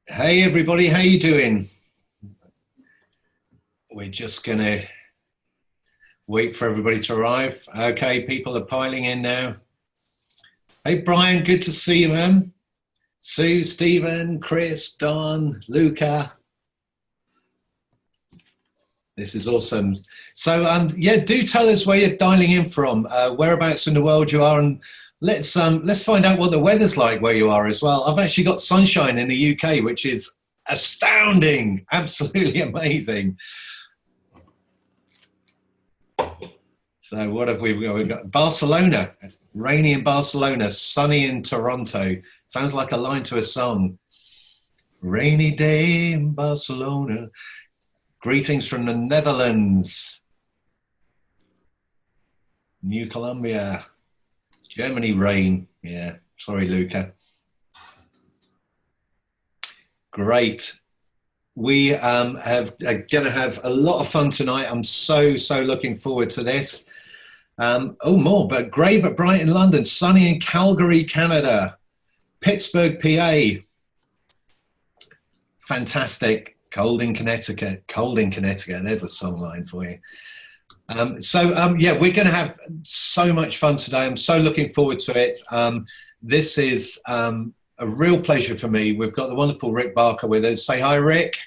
Hey everybody, how you doing? We're just gonna wait for everybody to arrive. Okay, people are piling in now. Hey Brian, good to see you, man. Sue, Stephen, Chris, Don, Luca. This is awesome. So yeah, do tell us where you're dialing in from, whereabouts in the world you are, and let's find out what the weather's like where you are as well. I've actually got sunshine in the UK, which is astounding, absolutely amazing. So what have we got? We've got Barcelona, rainy in Barcelona, sunny in Toronto. Sounds like a line to a song. Rainy day in Barcelona. Greetings from the Netherlands, New Columbia, Germany, rain. Yeah, sorry, Luca. Great. We are going to have a lot of fun tonight. I'm so looking forward to this. Oh, more, but grey but bright in London, sunny in Calgary, Canada, Pittsburgh, PA. Fantastic. Cold in Connecticut. Cold in Connecticut. There's a song line for you. Yeah, we're going to have so much fun today. I'm so looking forward to it. This is a real pleasure for me. We've got the wonderful Rick Barker with us. Say hi, Rick.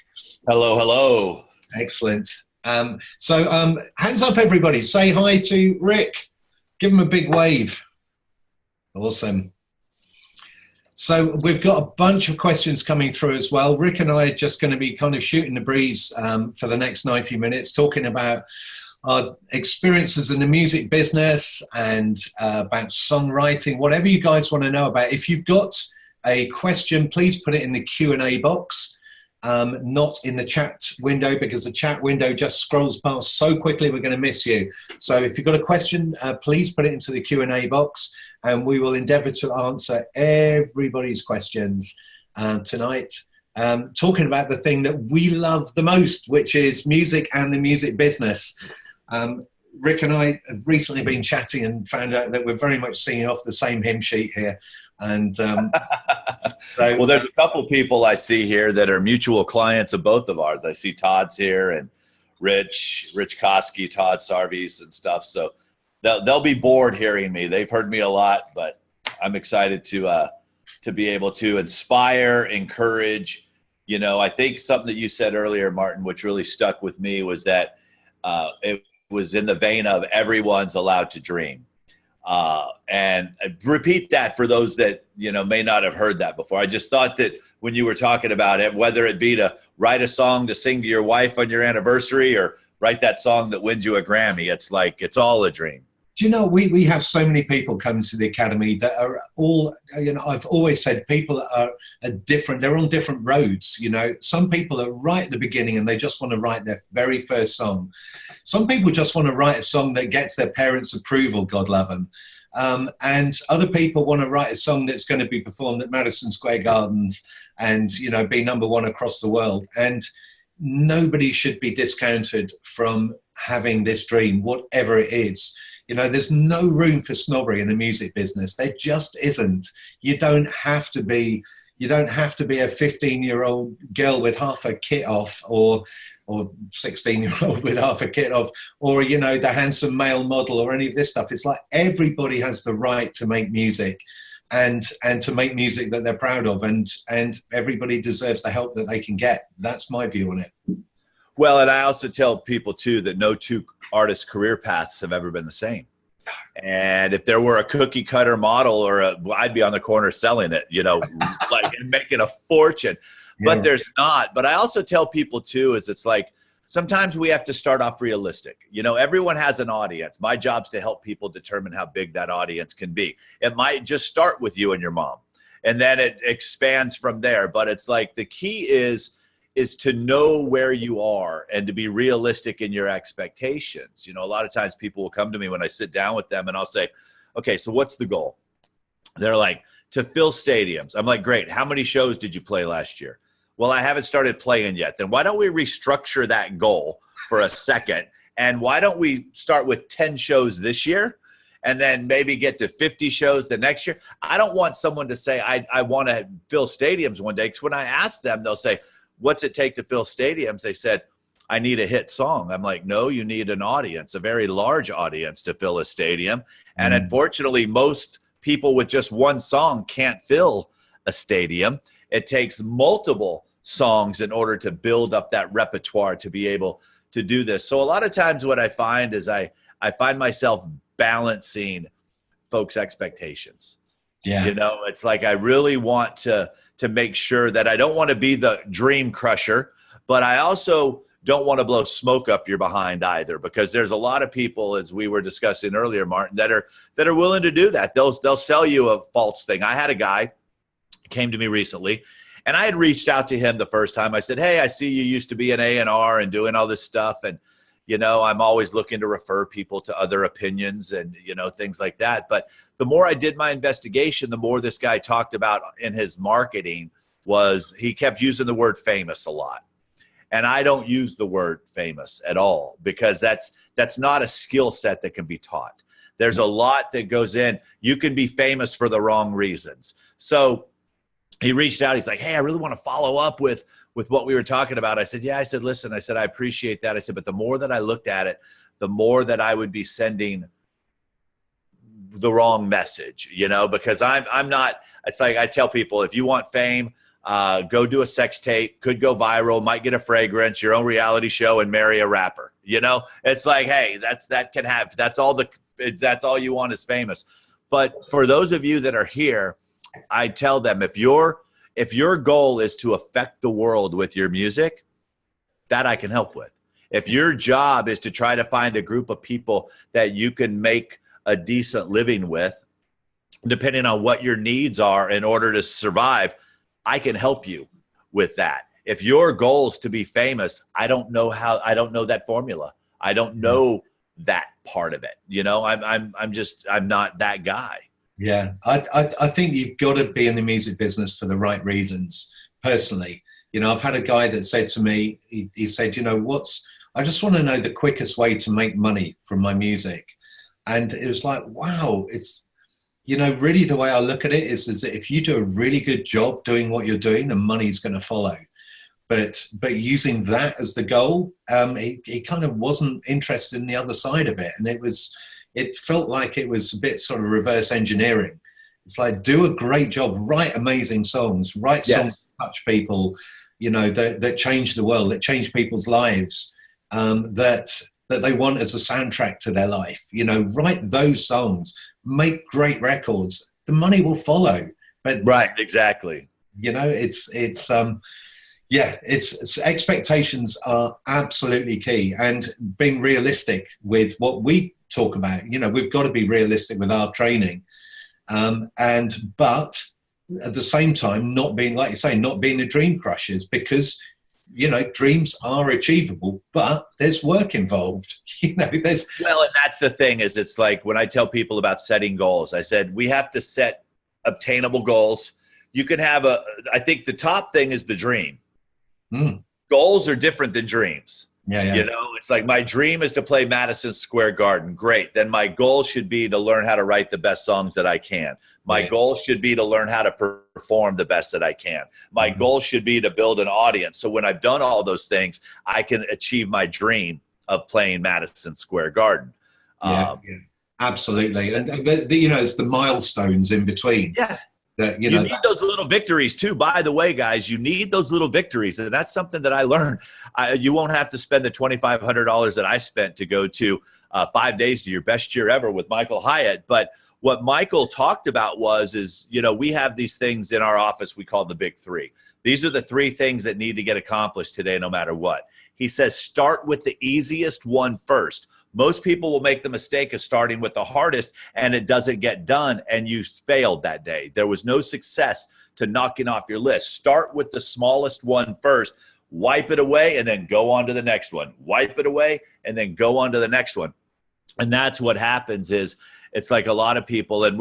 Hello, hello. Excellent. Hands up, everybody. Say hi to Rick. Give him a big wave. Awesome. So we've got a bunch of questions coming through as well. Rick and I are just going to be kind of shooting the breeze for the next 90 minutes, talking about our experiences in the music business and about songwriting, whatever you guys want to know about. If you've got a question, please put it in the Q&A box, not in the chat window, because the chat window just scrolls past so quickly we're going to miss you. So if you've got a question, please put it into the Q&A box, and we will endeavour to answer everybody's questions tonight. Talking about the thing that we love the most, which is music and the music business. Rick and I have recently been chatting and found out that we're very much singing off the same hymn sheet here. And well, there's a couple people I see here that are mutual clients of both of ours. I see Todd's here and Rich Koski, Todd Sarvis and stuff. So they'll be bored hearing me. They've heard me a lot, but I'm excited to be able to inspire, encourage. You know, I think something that you said earlier, Martin, which really stuck with me, was that it was in the vein of everyone's allowed to dream. And repeat that for those that, you know, may not have heard that before. I just thought that when you were talking about it, whether it be to write a song to sing to your wife on your anniversary or write that song that wins you a Grammy, it's like, it's all a dream. Do you know, we have so many people come to the Academy that are all, you know, I've always said people are different, they're on different roads. You know, some people are right at the beginning and they just want to write their very first song. Some people just want to write a song that gets their parents' approval, God love them. And other people want to write a song that's going to be performed at Madison Square Gardens and, you know, be #1 across the world. And nobody should be discounted from having this dream, whatever it is. You know, there's no room for snobbery in the music business. There just isn't. You don't have to be a 15-year-old girl with half a kit off, or 16-year-old with half a kit off, or, you know, the handsome male model, or any of this stuff. It's like everybody has the right to make music and to make music that they're proud of, and everybody deserves the help that they can get. That's my view on it. Well, and I also tell people, too, that no two artists' career paths have ever been the same. And if there were a cookie cutter model, I'd be on the corner selling it, you know, like, and making a fortune. But there's not. But I also tell people, too, is it's like sometimes we have to start off realistic. You know, everyone has an audience. My job's to help people determine how big that audience can be. It might just start with you and your mom, and then it expands from there. But it's like the key is to know where you are and to be realistic in your expectations. You know, a lot of times people will come to me when I sit down with them and I'll say, okay, so what's the goal? They're like, to fill stadiums. I'm like, great. How many shows did you play last year? Well, I haven't started playing yet. Then why don't we restructure that goal for a second? And why don't we start with 10 shows this year? and then maybe get to 50 shows the next year. I don't want someone to say, I want to fill stadiums one day. Because when I ask them, they'll say, what's it take to fill stadiums? They said, I need a hit song. I'm like, no, you need an audience, a very large audience to fill a stadium. And unfortunately, most people with just one song can't fill a stadium. It takes multiple songs in order to build up that repertoire to be able to do this. So a lot of times what I find is I find myself balancing folks' expectations. Yeah. You know, it's like I really want to make sure that I don't want to be the dream crusher, but I also don't want to blow smoke up your behind either, because there's a lot of people, as we were discussing earlier, Martin, that are willing to do that. They'll sell you a false thing. I had a guy came to me recently, and I had reached out to him the first time. I said, hey, I see you used to be an A&R and doing all this stuff. And, you know, I'm always looking to refer people to other opinions and, you know, things like that. But the more I did my investigation, the more this guy talked about in his marketing was he kept using the word famous a lot. And I don't use the word famous at all, because that's not a skill set that can be taught. There's a lot that goes in. You can be famous for the wrong reasons. So he reached out. He's like, hey, I really want to follow up with what we were talking about. I said, yeah. I said, listen, I said, I appreciate that. I said, but the more that I looked at it, the more that I would be sending the wrong message, you know, because I'm not, it's like I tell people, if you want fame, go do a sex tape, could go viral, might get a fragrance, your own reality show, and marry a rapper. You know, it's like, hey, that's all you want is famous. But for those of you that are here, I tell them, if your goal is to affect the world with your music, that I can help with. If your job is to try to find a group of people that you can make a decent living with, depending on what your needs are in order to survive, I can help you with that. If your goal is to be famous, I don't know that formula. I don't know that part of it. You know, I'm not that guy. Yeah, I think you've got to be in the music business for the right reasons. Personally, you know, I've had a guy that said to me, he said, you know, I just want to know the quickest way to make money from my music. And it was like, wow, it's, you know, really the way I look at it is that if you do a really good job doing what you're doing, the money's going to follow. But using that as the goal, he kind of wasn't interested in the other side of it. And it felt like it was a bit sort of reverse engineering. It's like, do a great job, write amazing songs, write songs that touch people, you know, that change the world, that change people's lives, that they want as a soundtrack to their life. You know, write those songs, make great records. The money will follow. But right, exactly. You know, it's expectations are absolutely key, and being realistic with what we talk about. You know, we've got to be realistic with our training, but at the same time, not being, like you say, not being the dream crushers, because, you know, dreams are achievable, but there's work involved. You know, and that's the thing, is it's like when I tell people about setting goals, I said, we have to set obtainable goals. You can have I think the top thing is the dream. Goals are different than dreams. Yeah. You know, it's like, my dream is to play Madison Square Garden. Great. Then my goal should be to learn how to write the best songs that I can. My goal should be to learn how to perform the best that I can. My goal should be to build an audience. So when I've done all those things, I can achieve my dream of playing Madison Square Garden. Yeah, absolutely. And you know, it's the milestones in between. Yeah. You need those little victories too. By the way, guys, you need those little victories. And that's something that I learned. You won't have to spend the $2,500 that I spent to go to 5 days to your best year ever with Michael Hyatt. But what Michael talked about is, you know, we have these things in our office we call the big three. These are the three things that need to get accomplished today, no matter what. He says, start with the easiest one first. Most people will make the mistake of starting with the hardest, and it doesn't get done, and you failed that day. There was no success to knocking off your list. Start with the smallest one first, wipe it away, and then go on to the next one. Wipe it away, and then go on to the next one. And that's what happens. Is it's like a lot of people, and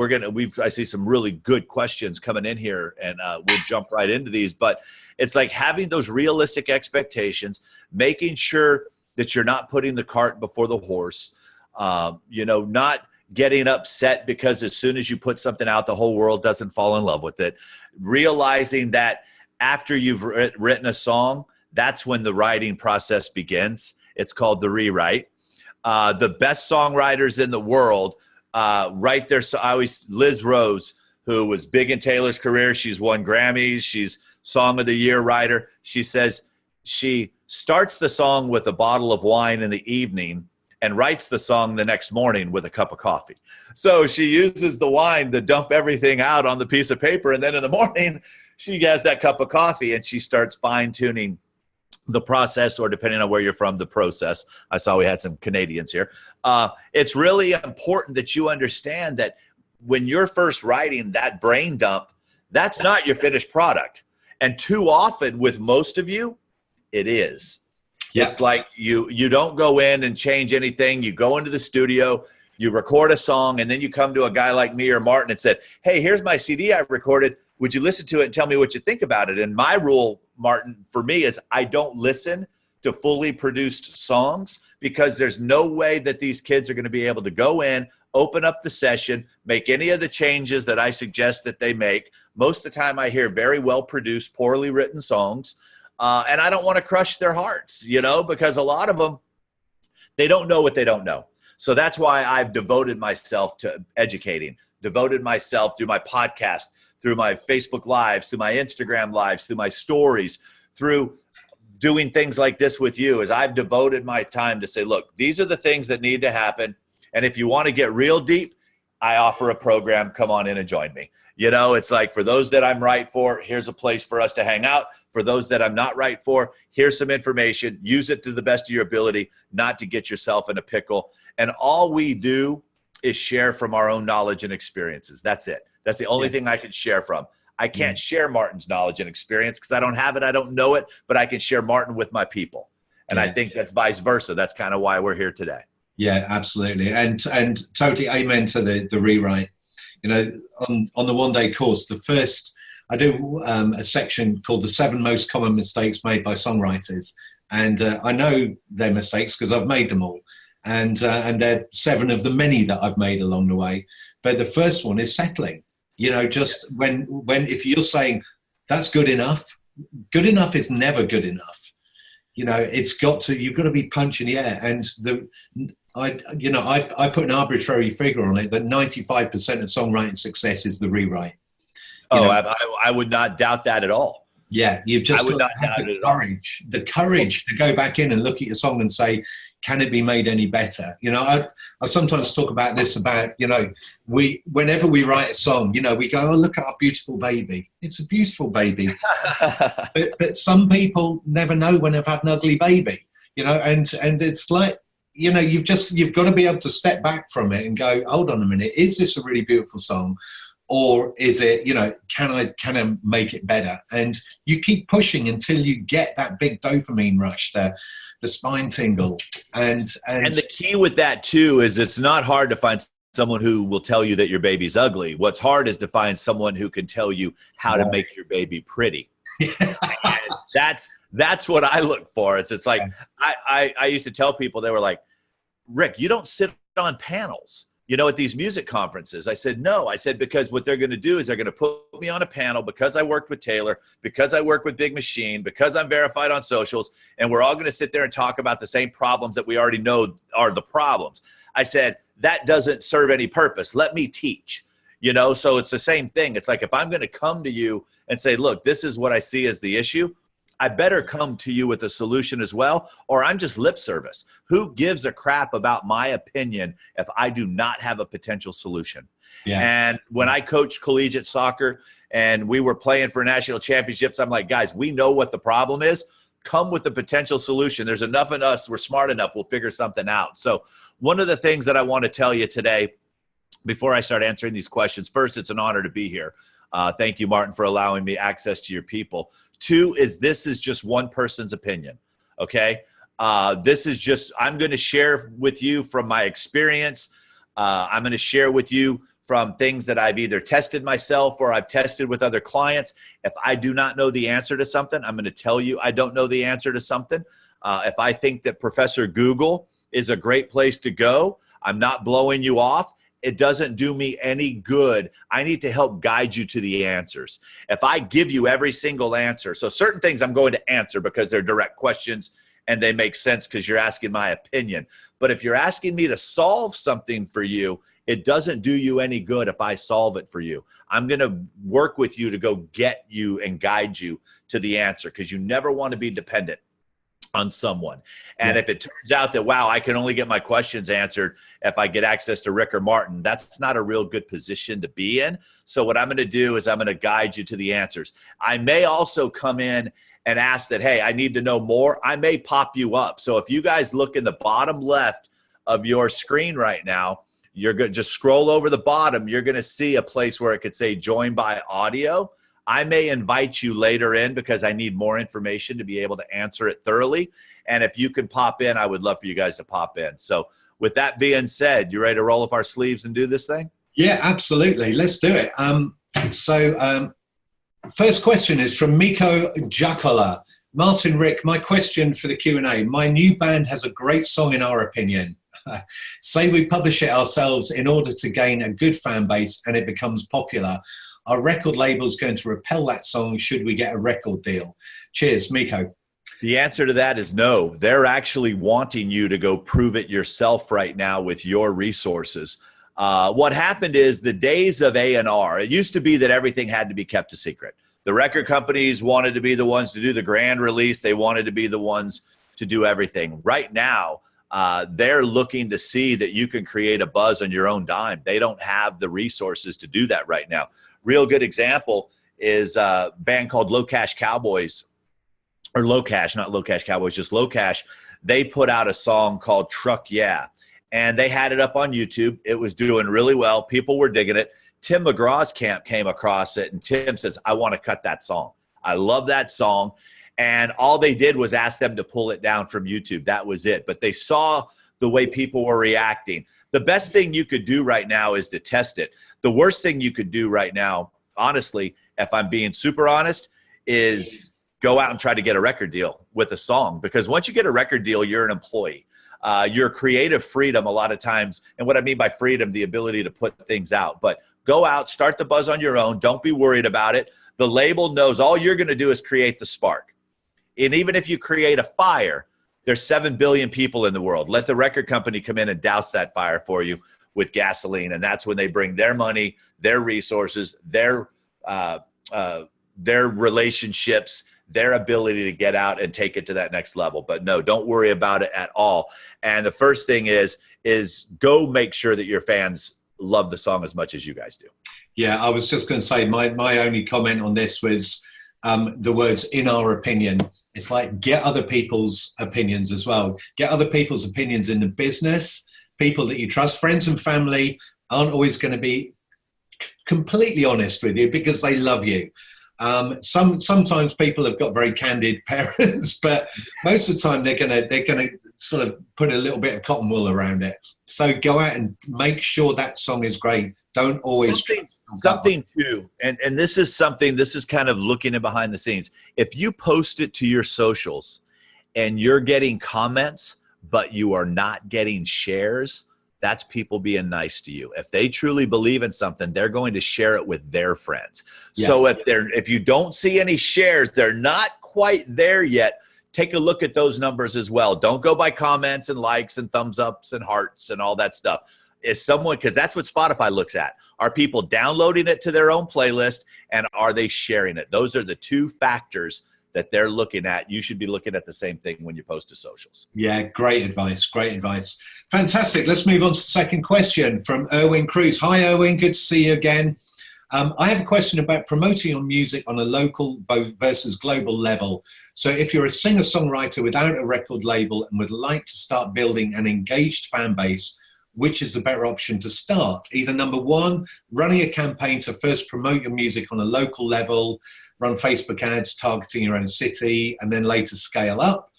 I see some really good questions coming in here, and we'll jump right into these. But it's like having those realistic expectations, making sure that you're not putting the cart before the horse. You know, getting upset because as soon as you put something out, the whole world doesn't fall in love with it. Realizing that after you've written a song, that's when the writing process begins. It's called the rewrite. The best songwriters in the world write their, Liz Rose, who was big in Taylor's career. She's won Grammys. She's Song of the Year writer. She says she starts the song with a bottle of wine in the evening and writes the song the next morning with a cup of coffee. So she uses the wine to dump everything out on the piece of paper. And then in the morning, she has that cup of coffee and she starts fine-tuning the process, or depending on where you're from, the process. I saw we had some Canadians here. It's really important that you understand that when you're first writing that brain dump, that's not your finished product. And too often with most of you, it is. Yeah. It's like you don't go in and change anything. You go into the studio, you record a song, and then you come to a guy like me or Martin and said, hey, here's my CD I recorded. Would you listen to it and tell me what you think about it? And my rule, Martin, for me is I don't listen to fully produced songs because there's no way that these kids are going to be able to go in, open up the session, make any of the changes that I suggest that they make. Most of the time I hear very well produced, poorly written songs. And I don't want to crush their hearts, because a lot of them, they don't know what they don't know. So that's why I've devoted myself to educating, devoted myself through my podcast, through my Facebook Lives, through my Instagram Lives, through my stories, through doing things like this with you, is I've devoted my time to say, look, these are the things that need to happen. And if you want to get real deep, I offer a program. Come on in and join me. It's like, for those that I'm right for, here's a place for us to hang out. For those that I'm not right for, here's some information. Use it to the best of your ability, not to get yourself in a pickle. And all we do is share from our own knowledge and experiences. That's it. That's the only thing I can share from. I can't share Martin's knowledge and experience because I don't have it. I don't know it, but I can share Martin with my people. And I think that's vice versa. That's kind of why we're here today. Yeah, absolutely. And totally amen to the rewrite. On the one-day course, I do a section called the 7 most common mistakes made by songwriters. And I know their mistakes because I've made them all. And they're 7 of the many that I've made along the way. But the first one is settling. Just if you're saying that's good enough is never good enough. You've got to be punching the air. And I put an arbitrary figure on it that 95% of songwriting success is the rewrite. I would not doubt that at all. Yeah, you've just got to have the courage to go back in and look at your song and say, can it be made any better? I sometimes talk about this, whenever we write a song, we go, oh, look at our beautiful baby. It's a beautiful baby. but some people never know when they've had an ugly baby, and it's like, you've got to be able to step back from it and go, hold on a minute, is this a really beautiful song? Or is it, can I make it better? And you keep pushing until you get that big dopamine rush, the spine tingle. And the key with that too is it's not hard to find someone who will tell you that your baby's ugly. What's hard is to find someone who can tell you how to make your baby pretty. That's what I look for. It's like, I used to tell people, they were like, Rick, you don't sit on panels, at these music conferences. I said, no. I said, because what they're going to do is they're going to put me on a panel because I worked with Taylor, because I work with Big Machine, because I'm verified on socials, and we're all going to sit there and talk about the same problems that we already know are the problems. I said, that doesn't serve any purpose. Let me teach, so it's the same thing. It's like, if I'm going to come to you and say, look, this is what I see as the issue, I better come to you with a solution as well, or I'm just lip service. Who gives a crap about my opinion if I do not have a potential solution? Yeah. And when I coached collegiate soccer and we were playing for national championships, I'm like, guys, we know what the problem is. Come with the potential solution. There's enough in us. We're smart enough. We'll figure something out. So one of the things that I want to tell you today, before I start answering these questions, first, it's an honor to be here. Thank you, Martin, for allowing me access to your people. 2 is, this is just one person's opinion, okay? This is just, I'm going to share with you from my experience. I'm going to share with you from things that I've either tested myself or I've tested with other clients. If I do not know the answer to something, I'm going to tell you I don't know the answer to something. If I think that Professor Google is a great place to go, I'm not blowing you off. it doesn't do me any good. I need to help guide you to the answers. If I give you every single answer, so certain things I'm going to answer because they're direct questions and they make sense because you're asking my opinion. But if you're asking me to solve something for you, it doesn't do you any good if I solve it for you. I'm going to work with you to go get you and guide you to the answer, because you never want to be dependent on someone. And if it turns out that, wow, I can only get my questions answered if I get access to Rick or Martin, that's not a real good position to be in. So what I'm going to do is I'm going to guide you to the answers. I may also come in and ask that, hey, I need to know more. I may pop you up. So if you guys look in the bottom left of your screen right now, you're going to just scroll over the bottom. You're going to see a place where it could say join by audio. I may invite you later in because I need more information to be able to answer it thoroughly. And if you can pop in, I would love for you guys to pop in. So with that being said, you ready to roll up our sleeves and do this thing? Yeah, absolutely. Let's do it. First question is from Miko Jacola. Martin, Rick, my question for the Q&A. My new band has a great song in our opinion. Say we publish it ourselves in order to gain a good fan base and it becomes popular. Our record label is going to repel that song should we get a record deal. Cheers, Miko. The answer to that is no. They're actually wanting you to go prove it yourself right now with your resources. What happened is the days of A&R, it used to be that everything had to be kept a secret. The record companies wanted to be the ones to do the grand release. They wanted to be the ones to do everything. Right now, they're looking to see that you can create a buzz on your own dime. They don't have the resources to do that right now. Real good example is a band called Low Cash Cowboys, or Low Cash, not Low Cash Cowboys, just Low Cash. They put out a song called Truck Yeah, and they had it up on YouTube. It was doing really well. People were digging it. Tim McGraw's camp came across it, and Tim says, I want to cut that song. I love that song. And all they did was ask them to pull it down from YouTube. That was it. But they saw the way people were reacting. The best thing you could do right now is to test it. The worst thing you could do right now, honestly, if I'm being super honest, is go out and try to get a record deal with a song. Because once you get a record deal, you're an employee. Your creative freedom a lot of times, and what I mean by freedom, the ability to put things out. But go out, start the buzz on your own. Don't be worried about it. The label knows all you're going to do is create the spark. And even if you create a fire, there's 7 billion people in the world. Let the record company come in and douse that fire for you with gasoline. And that's when they bring their money, their resources, their relationships, their ability to get out and take it to that next level. But no, don't worry about it at all. And the first thing is go make sure that your fans love the song as much as you guys do. Yeah, I was just going to say my only comment on this was the words "in our opinion." It's like, get other people's opinions as well. Get other people's opinions in the business. People that you trust, friends and family, aren't always going to be completely honest with you because they love you. Sometimes people have got very candid parents, but most of the time they're gonna sort of put a little bit of cotton wool around it. So go out and make sure that song is great. Don't always something too, and this is kind of looking at behind the scenes. If you post it to your socials and you're getting comments, but you are not getting shares, that's people being nice to you. If they truly believe in something, they're going to share it with their friends. Yeah. So if you don't see any shares, they're not quite there yet. Take a look at those numbers as well. Don't go by comments and likes and thumbs ups and hearts and all that stuff. Is someone, because that's what Spotify looks at. Are people downloading it to their own playlist, and are they sharing it? Those are the two factors that they're looking at. You should be looking at the same thing when you post to socials. Yeah, great advice. Great advice. Fantastic. Let's move on to the second question from Erwin Cruz. Hi, Erwin. Good to see you again. I have a question about promoting your music on a local versus global level. So if you're a singer-songwriter without a record label and would like to start building an engaged fan base, which is the better option to start? Either number one, running a campaign to first promote your music on a local level, run Facebook ads targeting your own city, and then later scale up?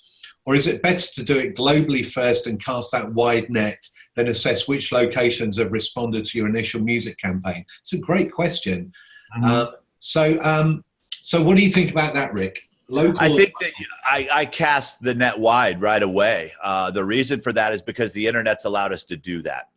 Or is it better to do it globally first and cast that wide net, then assess which locations have responded to your initial music campaign? It's a great question. Mm-hmm. So what do you think about that, Rick? Local. I think that I cast the net wide right away. The reason for that is because the internet's allowed us to do that.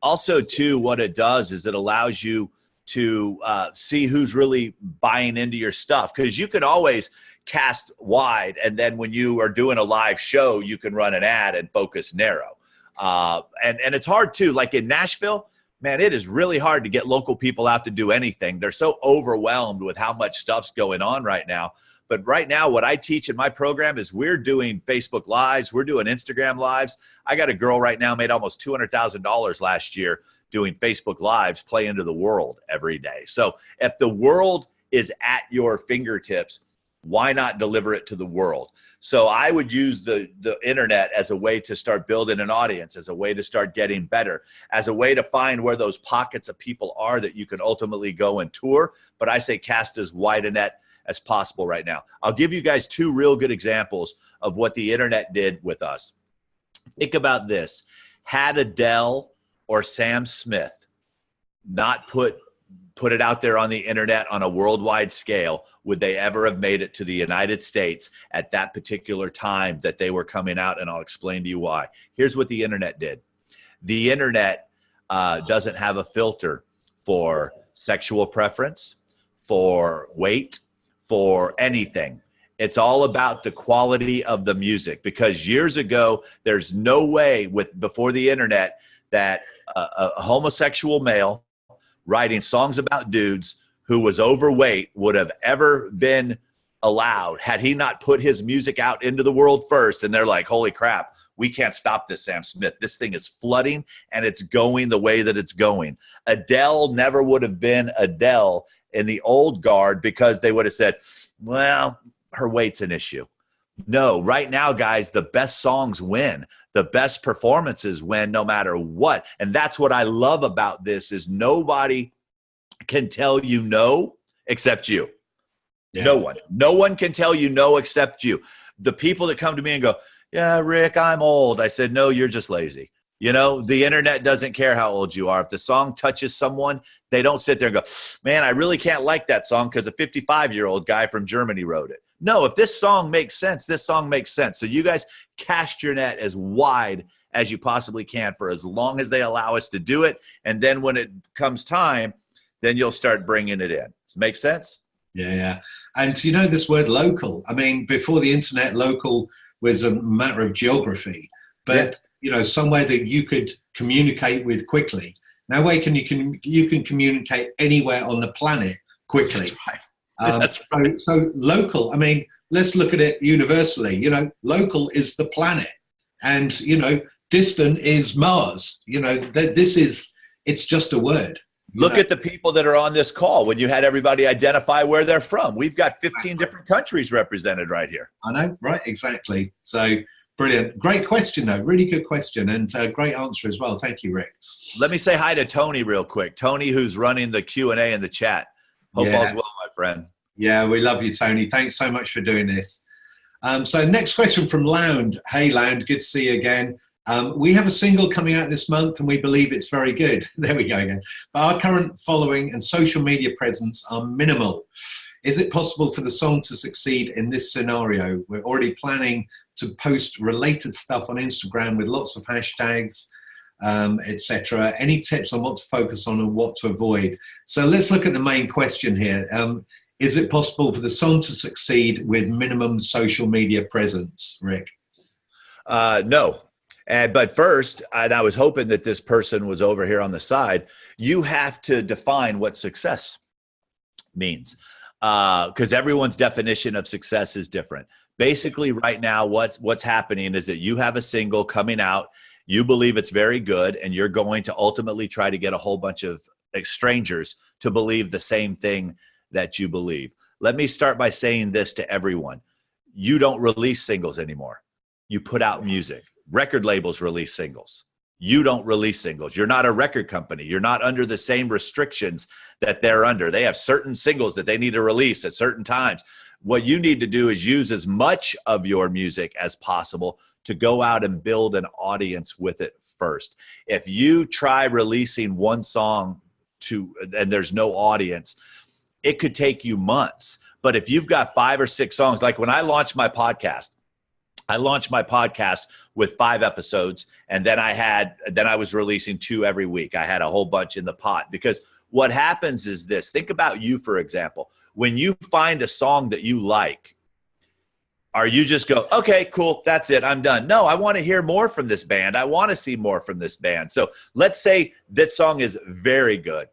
Also, too, what it does is it allows you to see who's really buying into your stuff, because you can always cast wide, and then when you are doing a live show, you can run an ad and focus narrow. And it's hard too. Like in Nashville, man, it is really hard to get local people out to do anything. They're so overwhelmed with how much stuff's going on right now. But right now, what I teach in my program is we're doing Facebook Lives. We're doing Instagram Lives. I got a girl right now made almost $200,000 last year doing Facebook Lives, playing to the world every day. So if the world is at your fingertips, why not deliver it to the world? So I would use the internet as a way to start building an audience, as a way to start getting better, as a way to find where those pockets of people are that you can ultimately go and tour. But I say cast as wide a net as possible right now. I'll give you guys two real good examples of what the internet did with us. Think about this. Had Adele or Sam Smith not put it out there on the internet on a worldwide scale, would they ever have made it to the United States at that particular time that they were coming out? And I'll explain to you why. Here's what the internet did. The internet doesn't have a filter for sexual preference, for weight, for anything. It's all about the quality of the music, because years ago, there's no way before the internet that a homosexual male writing songs about dudes who was overweight would have ever been allowed had he not put his music out into the world first. And they're like, holy crap, we can't stop this, Sam Smith. This thing is flooding and it's going the way that it's going. Adele never would have been Adele in the old guard, because they would have said, well, her weight's an issue. No, right now, guys, the best songs win. The best performances win no matter what. And that's what I love about this is nobody can tell you no except you. Yeah. No one can tell you no except you. The people that come to me and go, yeah, Rick, I'm old. I said, no, you're just lazy. You know, the internet doesn't care how old you are. If the song touches someone, they don't sit there and go, man, I really can't like that song because a 55-year-old guy from Germany wrote it. No, if this song makes sense, this song makes sense. So you guys cast your net as wide as you possibly can for as long as they allow us to do it. And then when it comes time, then you'll start bringing it in. Does it make sense? Yeah. And you know this word local, I mean, before the internet, local was a matter of geography, but you know, somewhere that you could communicate with quickly. Now, you can communicate anywhere on the planet quickly. That's right. So local, I mean, let's look at it universally. You know, local is the planet, and you know, distant is Mars. You know, it's just a word. Look at the people that are on this call. When you had everybody identify where they're from, we've got 15 different countries represented right here. I know, right? Exactly. So brilliant. Great question, though. Really good question, and great answer as well. Thank you, Rick. Let me say hi to Tony real quick. Tony, who's running the Q&A in the chat. Hope all's well, my friend. Yeah, we love you, Tony. Thanks so much for doing this. So next question from Lound. Hey, Lound, good to see you again. We have a single coming out this month, and we believe it's very good. There we go again. But our current following and social media presence are minimal. Is it possible for the song to succeed in this scenario? We're already planning to post related stuff on Instagram with lots of hashtags, etc. Any tips on what to focus on and what to avoid? So let's look at the main question here. Is it possible for the song to succeed with minimum social media presence, Rick? No. But first, and I was hoping that this person was over here on the side, you have to define what success means, because everyone's definition of success is different. Basically, right now, what's happening is that you have a single coming out, you believe it's very good, and you're going to ultimately try to get a whole bunch of strangers to believe the same thing that you believe. Let me start by saying this to everyone. You don't release singles anymore. You put out music. Record labels release singles. You don't release singles. You're not a record company. You're not under the same restrictions that they're under. They have certain singles that they need to release at certain times. What you need to do is use as much of your music as possible to go out and build an audience with it first. If you try releasing one song and there's no audience, it could take you months. But if you've got 5 or 6 songs, like when I launched my podcast, I launched my podcast with 5 episodes, and then I was releasing 2 every week. I had a whole bunch in the pot, because what happens is this. Think about you, for example. When you find a song that you like, are you just go, okay, cool, that's it, I'm done? No, I want to hear more from this band. I want to see more from this band. So let's say that song is very good.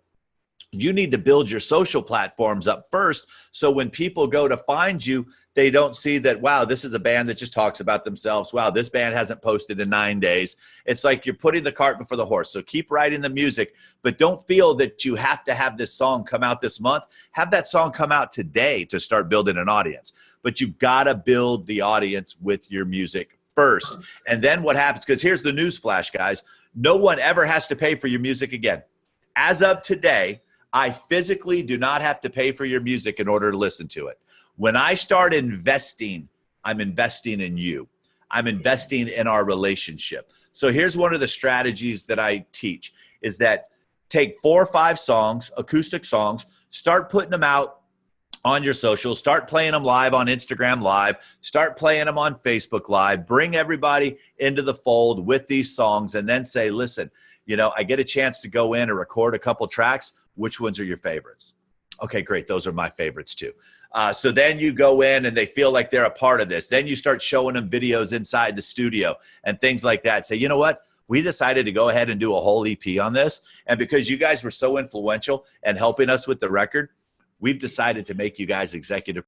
You need to build your social platforms up first, so when people go to find you, they don't see that, wow, this is a band that just talks about themselves. Wow, this band hasn't posted in 9 days. It's like you're putting the cart before the horse. So keep writing the music, but don't feel that you have to have this song come out this month. Have that song come out today to start building an audience. But you got to build the audience with your music first. And then what happens, because here's the news flash, guys. No one ever has to pay for your music again. As of today, I physically do not have to pay for your music in order to listen to it. When I start investing, I'm investing in you. I'm investing in our relationship. So here's one of the strategies that I teach, is that take 4 or 5 songs, acoustic songs, start putting them out on your socials, start playing them live on Instagram Live, start playing them on Facebook Live, bring everybody into the fold with these songs, and then say, listen, you know, I get a chance to go in and record a couple tracks. Which ones are your favorites? Okay, great. Those are my favorites too. So then you go in and they feel like they're a part of this. Then you start showing them videos inside the studio and things like that. Say, you know what? We decided to go ahead and do a whole EP on this. And because you guys were so influential and helping us with the record, we've decided to make you guys executive